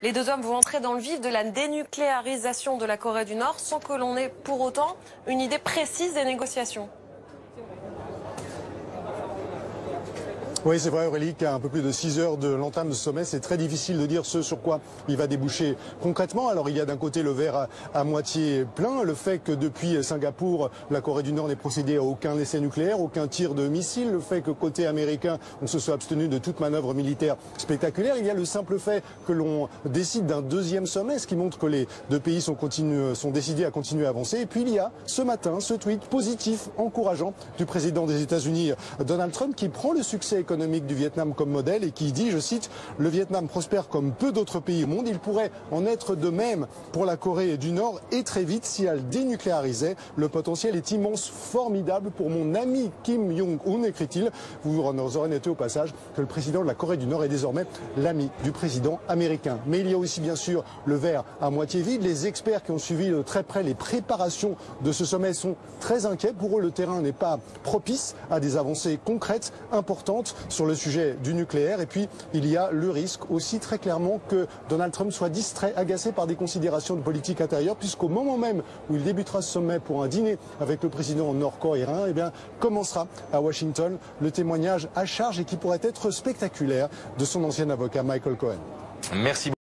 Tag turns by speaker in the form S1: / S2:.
S1: Les deux hommes vont entrer dans le vif de la dénucléarisation de la Corée du Nord sans que l'on ait pour autant une idée précise des négociations.
S2: Oui, c'est vrai Aurélie, qu'à un peu plus de 6 heures de l'entame de ce sommet, c'est très difficile de dire ce sur quoi il va déboucher concrètement. Alors il y a d'un côté le verre à moitié plein, le fait que depuis Singapour, la Corée du Nord n'ait procédé à aucun essai nucléaire, aucun tir de missile, le fait que côté américain, on se soit abstenu de toute manœuvre militaire spectaculaire. Il y a le simple fait que l'on décide d'un deuxième sommet, ce qui montre que les deux pays sont décidés à continuer à avancer. Et puis il y a ce matin ce tweet positif, encourageant du président des États-Unis, Donald Trump, qui prend le succès économique du Vietnam comme modèle et qui dit, je cite, « Le Vietnam prospère comme peu d'autres pays au monde. Il pourrait en être de même pour la Corée du Nord et très vite si elle dénucléarisait. Le potentiel est immense, formidable pour mon ami Kim Jong-un, écrit-il. » Vous aurez noté au passage que le président de la Corée du Nord est désormais l'ami du président américain. Mais il y a aussi bien sûr le verre à moitié vide. Les experts qui ont suivi de très près les préparations de ce sommet sont très inquiets. Pour eux, le terrain n'est pas propice à des avancées concrètes, importantes sur le sujet du nucléaire. Et puis, il y a le risque aussi très clairement que Donald Trump soit distrait, agacé par des considérations de politique intérieure, puisqu'au moment même où il débutera ce sommet pour un dîner avec le président nord-coréen, eh bien, commencera à Washington le témoignage à charge et qui pourrait être spectaculaire de son ancien avocat Michael Cohen.
S3: Merci.